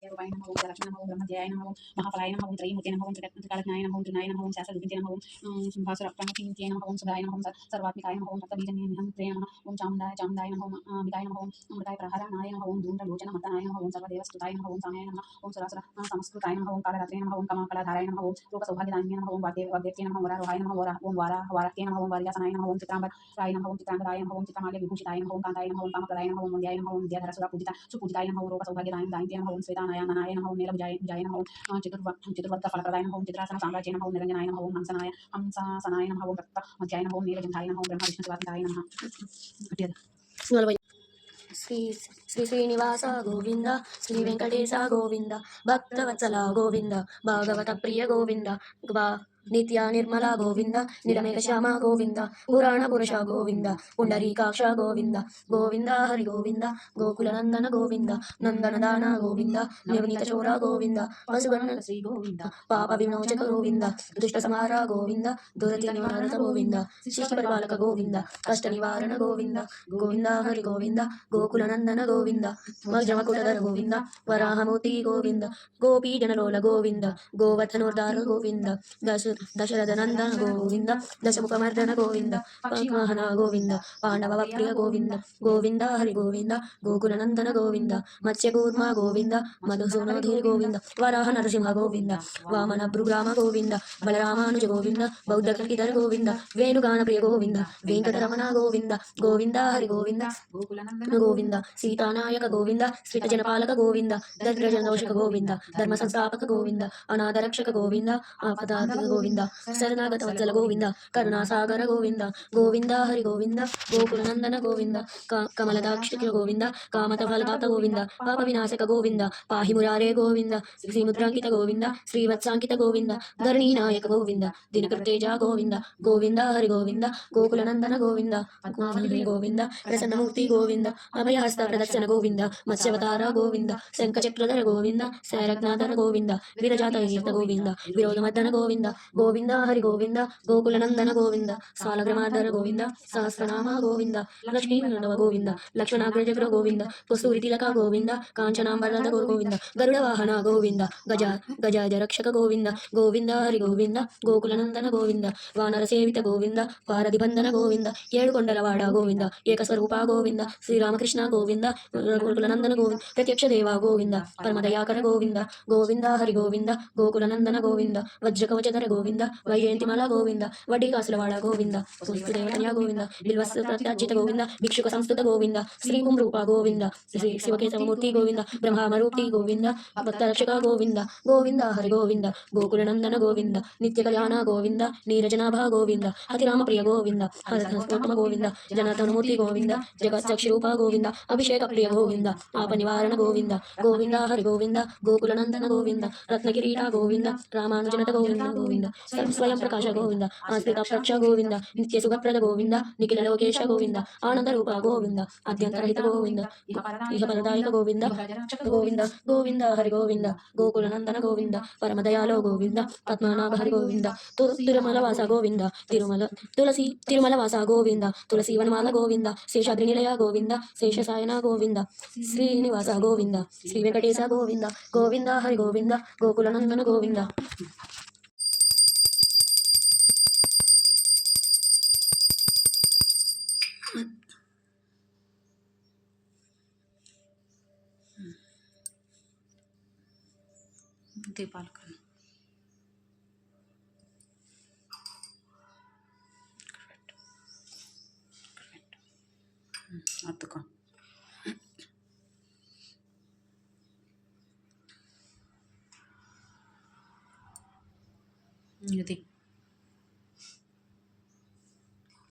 రూపాయ నమః ఓం లక్ష్మణ నమః ఓం బ్రహ్మధ్యాయ నమః ఓం మహాఫలాయ నమః ఓం త్రయీమూర్తే నమః ఓం త్రికాలజ్ఞాయ నమః ఓం త్రినాయ నమః ఓం శాస్త్రవిద్యే నమః ఓం సింహాసుర ప్రణతింత్యే నమః ఓం సుధాయ నమః ఓం సర్వాత్మికాయ నమః ఓం రక్తబీజనిహంత్రే నమః ఓం చాముండాయ నమః ఓం అమితాయ నమః ఓం అమృతాయ ప్రహరణాయ నమః ఓం ధూమ్రలోచన మర్దనాయ నమః ఓం సర్వదేవస్తుతాయ నమః ఓం సామాయ నమః ఓం సురాసుర సంస్కృతాయ నమః ఓం కాళరాత్రే నమః ఓం కమలాధారాయ నమః ఓం రూపసౌభాగ్యదాయిన్యే నమః ఓం వాగ్దేవ్యే నమః వరారోహాయ నమః ఓం వారాహ్తే నమః ఓం వార్యాసనాయ నమః ఓం చిత్రాంబరాయ నమః ఓం చిత్రాంగదాయ నమః ఓం చిత్రమాల్య విభూషితాయ నమః ఓం కాంతాయ నమః ఓం కామప్రదాయ నమః ఓం వంద్యాయ నమః ఓం విద్యాధరసుర సుపూజితాయ నమః ఓం రూపసౌభాగ్యదాయిన్యే నమః ఓం శ్వేతానయాయ నమః ఓం నీలభుజాయ నమః ఓం చతుర్వర్గ ఫలప్రదాయ నమః ఓం చిత్రాసన సామ్రాజ్య నమః ఓం నిరంజనాయ నమః ఓం హంసాసనాయ నమః ఓం రక్తమధ్యాయ నమః ఓం నీలజంధాయ నమః ఓం బ్రహ్మ విష్ణు శివాత్మకాయ నమః శ్రీ శ్రీ శ్రీనివాస గోవింద శ్రీ వెంకటేశ గోవింద భక్తవత్సల గోవింద భాగవత ప్రియ గోవింద నిత్య నిర్మల గోవింద నిరమేక శ్యామ గోవింద పురాణ పురుష గోవింద పుండరీకాక్ష గోవింద గోవింద హరి గోవింద గోకుల నందన గోవింద నందనదాన గోవింద నిర్నీత చోర గోవింద వసుగణ శ్రీ గోవింద పాప విమోచక గోవింద దుష్ట సంహార గోవింద దురతి నివారణ గోవింద శిష్ట పరిపాలక గోవింద కష్ట నివారణ గోవింద గోవింద హరి గోవింద గోకుల నందన గోవింద వజ్రమకుటధర గోవింద వరాహమూర్తి గోవింద గోపీ జనలోల గోవింద గోవర్ధనోద్ధార గోవింద దశరథ నందన గోవింద దశముఖమర్దన గోవింద వాహన గోవింద పాండవ ప్రియ గోవింద గోవింద హరి గోవింద గోకుల నందన గోవింద మత్స్యకూర్మ గోవింద మధుసూనధీర్ గోవింద వరాహ నరసింహ గోవింద వామన భృగ్రామ గోవింద బలరామానుజ గోవింద బౌద్ధ కల్కిధర గోవింద వేణుగాన ప్రియ గోవింద వెంకటరమణ గోవింద గోవింద హరి గోవింద గోకుల నందన గోవింద సీతానాయక గోవింద శ్రీజనపాలక గోవింద దరిద్రజనోషక గోవింద ధర్మ సంస్థాపక గోవింద అనాథరక్షక గోవింద ఆపదార్థ గోవింద శరణాగత వత్సల గోవింద కరుణాసాగర గోవింద గోవింద హరి గోవింద గోకుల నందన గోవింద కమలదాక్ష గోవింద కామత ఫలదాత గోవింద పాప వినాశక గోవింద పాహి మురారే గోవింద శ్రీముద్రాంకిత గోవింద శ్రీవత్సాంకిత గోవింద ధరణీ నాయక గోవింద దినకృతేజ గోవింద గోవింద హరి గోవింద గోకుల నందన గోవింద గోవింద ప్రసన్నమూర్తి గోవింద అభయహస్త ప్రదర్శన గోవింద మత్స్యవతార గోవింద శంఖచక్రధర గోవింద శరజ్ఞాధర గోవింద విరజాత గోవింద విరోధమర్దన గోవింద గోవింద హరి గోవింద గోకుల నందన గోవింద సాలగ్రమాధర గోవింద సహస్రనామ గోవింద లక్ష్మీ గోవింద లక్ష్మణాగ్రజగ్ర గోవింద కస్తూరి తిలక గోవింద కాంచనాంబరద గోవింద గరుడ వాహన గోవింద గజాజ రక్షక గోవింద గోవింద హరి గోవింద గోకుల నందన గోవింద వానర సేవిత గోవింద పారది బంధన గోవింద ఏడుకొండలవాడ గోవింద ఏకస్వరూప గోవింద శ్రీరామకృష్ణ గోవింద గోకుల నందన గోవింద ప్రత్యక్ష దేవ గోవింద పరమదయాకర గోవింద గోవింద హరి గోవింద గోకుల నందన గోవింద వజ్రకవచధర గోవింద వైజయంతిమల గోవింద వడ్డీ కాసులవాడ గోవింద దేవతన్య గోవింద బిల్వస్ ప్రత్యార్జిత గోవింద భిక్షుక సంస్థుత గోవింద శ్రీ రూప గోవింద శ్రీ శివకేశవమూర్తి గోవింద బ్రహ్మమరూపి గోవింద భక్తరక్షక గోవింద గోవింద హరి గోవింద గోకుల నందన గోవింద నిత్య కళ్యాణ గోవింద నీరజనాభ గోవింద అతిరామ ప్రియ గోవింద హరస్తోత్తమ గోవింద జనార్దనమూర్తి గోవింద జగచ్చక్షరూప గోవింద అభిషేక ప్రియ గోవింద పాప నివారణ గోవింద గోవింద హరి గోవింద గోకుల నందన గోవింద రత్నకిరీట గోవింద రామానుజనత గోవింద గోవింద స్వయం ప్రకాశ గోవింద ఆస్తిక ప్రక్ష గోవింద నిత్య సుఖప్రద గోవింద నిఖిల లోకేశ గోవింద ఆనంద రూప గోవింద అత్యంతరహిత గోవింద ఇహ పరదాయక గోవింద గోవింద గోవింద హరి గోవింద గోకుల నందన గోవింద పరమదయాలో గోవింద పద్మనాభ హరి గోవింద తిరుమల వాస గోవింద తిరుమల వాస గోవింద తులసి వనమాల గోవింద శేషాద్రి నిలయ గోవింద శేషసాయన గోవింద శ్రీనివాస గోవింద శ్రీ వెంకటేశ గోవింద గోవింద హరి గోవింద గోకుల నందన గోవింద దీపాలు అత్తుకో ఇది